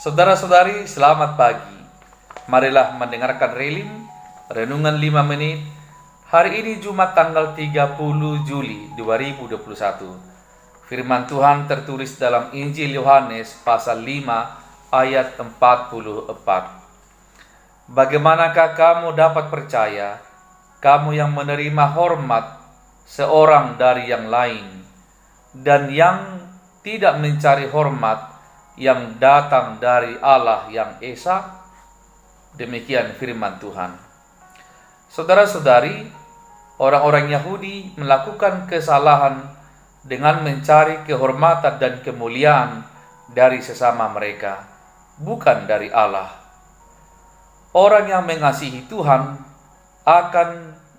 Saudara-saudari, selamat pagi. Marilah mendengarkan Relim, Renungan 5 menit. Hari ini Jumat tanggal 30 Juli 2021. Firman Tuhan tertulis dalam Injil Yohanes pasal 5 ayat 44. Bagaimanakah kamu dapat percaya, kamu yang menerima hormat seorang dari yang lain, dan yang tidak mencari hormat yang datang dari Allah yang Esa? Demikian firman Tuhan. Saudara-saudari, orang-orang Yahudi melakukan kesalahan dengan mencari kehormatan dan kemuliaan dari sesama mereka, bukan dari Allah. Orang yang mengasihi Tuhan akan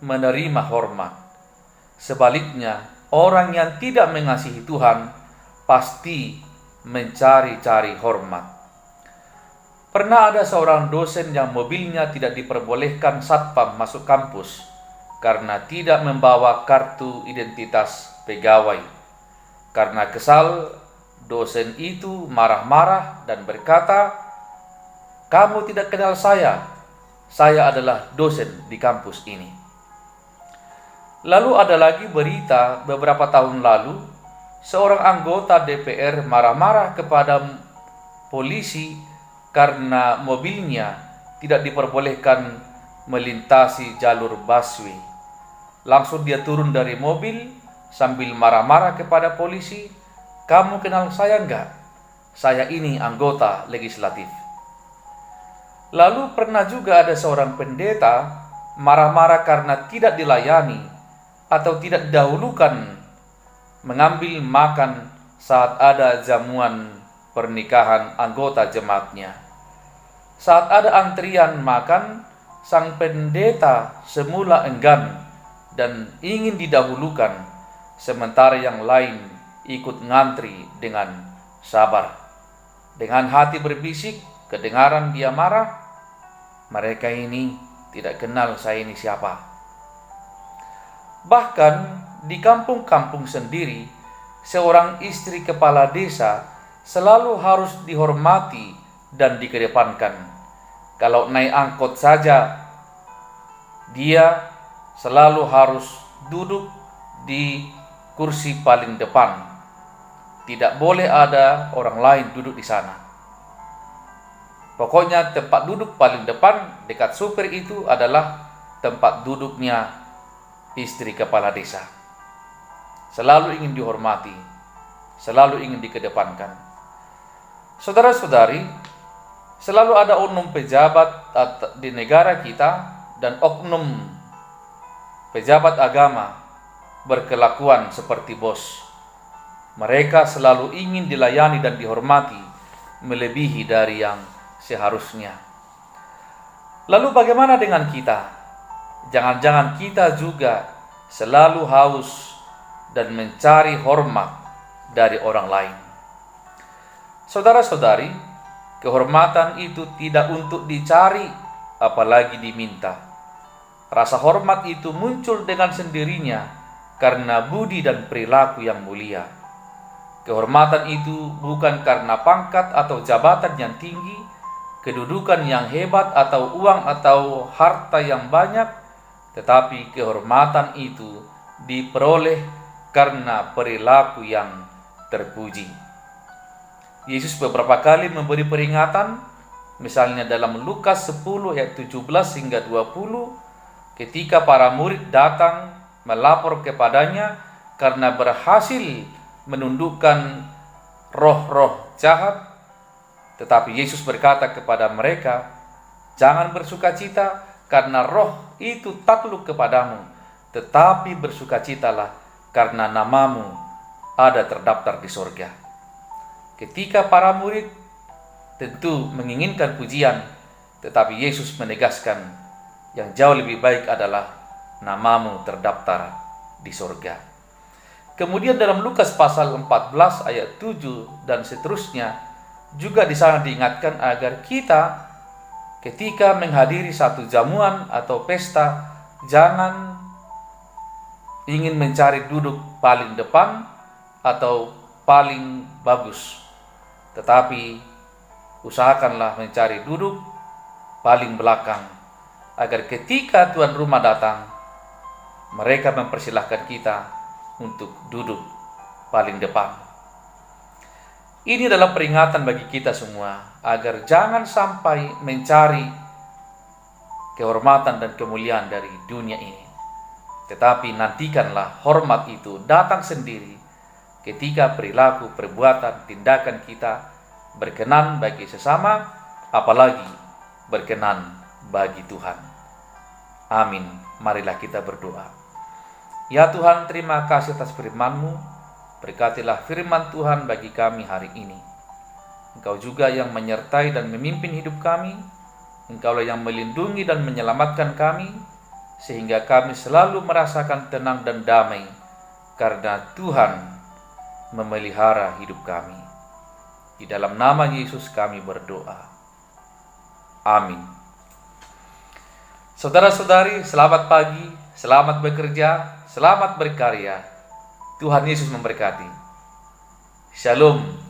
menerima hormat. Sebaliknya, orang yang tidak mengasihi Tuhan pasti mencari-cari hormat. Pernah ada seorang dosen yang mobilnya tidak diperbolehkan satpam masuk kampus karena tidak membawa kartu identitas pegawai. Karena kesal, dosen itu marah-marah dan berkata, "Kamu tidak kenal saya adalah dosen di kampus ini." Lalu ada lagi berita beberapa tahun lalu, seorang anggota DPR marah-marah kepada polisi karena mobilnya tidak diperbolehkan melintasi jalur busway. Langsung dia turun dari mobil sambil marah-marah kepada polisi, "Kamu kenal saya enggak? Saya ini anggota legislatif." Lalu pernah juga ada seorang pendeta marah-marah karena tidak dilayani atau tidak didahulukan mengambil makan saat ada jamuan pernikahan anggota jemaatnya. Saat ada antrian makan, sang pendeta semula enggan dan ingin didahulukan, sementara yang lain ikut ngantri dengan sabar. Dengan hati berbisik, kedengaran dia marah, "Mereka ini tidak kenal saya ini siapa." Bahkan di kampung-kampung sendiri, seorang istri kepala desa selalu harus dihormati dan dikedepankan. Kalau naik angkot saja, dia selalu harus duduk di kursi paling depan. Tidak boleh ada orang lain duduk di sana. Pokoknya tempat duduk paling depan dekat supir itu adalah tempat duduknya istri kepala desa. Selalu ingin dihormati, selalu ingin dikedepankan. Saudara-saudari, selalu ada oknum pejabat di negara kita dan oknum pejabat agama berkelakuan seperti bos. Mereka selalu ingin dilayani dan dihormati melebihi dari yang seharusnya. Lalu bagaimana dengan kita? Jangan-jangan kita juga selalu haus dan mencari hormat dari orang lain. Saudara-saudari, kehormatan itu tidak untuk dicari, apalagi diminta. Rasa hormat itu muncul dengan sendirinya karena budi dan perilaku yang mulia. Kehormatan itu bukan karena pangkat atau jabatan yang tinggi, kedudukan yang hebat, atau uang atau harta yang banyak, tetapi kehormatan itu diperoleh karena perilaku yang terpuji. Yesus beberapa kali memberi peringatan, misalnya dalam Lukas 10 ayat 17 hingga 20, ketika para murid datang melapor kepadanya karena berhasil menundukkan roh-roh jahat, tetapi Yesus berkata kepada mereka, "Jangan bersukacita karena roh itu takluk kepadamu, tetapi bersukacitalah karena namamu ada terdaftar di sorga." Ketika para murid tentu menginginkan pujian, tetapi Yesus menegaskan yang jauh lebih baik adalah namamu terdaftar di sorga. Kemudian dalam Lukas pasal 14 ayat 7 dan seterusnya, juga di sana diingatkan agar kita ketika menghadiri satu jamuan atau pesta, jangan ingin mencari duduk paling depan atau paling bagus, tetapi Usahakanlah mencari duduk paling belakang, agar ketika tuan rumah datang, mereka mempersilahkan kita untuk duduk paling depan. Ini adalah peringatan bagi kita semua, agar jangan sampai mencari kehormatan dan kemuliaan dari dunia ini. Tetapi nantikanlah hormat itu datang sendiri ketika perilaku, perbuatan, tindakan kita berkenan bagi sesama, apalagi berkenan bagi Tuhan. Amin. Marilah kita berdoa. Ya Tuhan, terima kasih atas firman-Mu. Berkatilah firman Tuhan bagi kami hari ini. Engkau juga yang menyertai dan memimpin hidup kami. Engkaulah yang melindungi dan menyelamatkan kami, sehingga kami selalu merasakan tenang dan damai, karena Tuhan memelihara hidup kami. Di dalam nama Yesus kami berdoa. Amin. Saudara-saudari, selamat pagi, selamat bekerja, selamat berkarya. Tuhan Yesus memberkati. Shalom.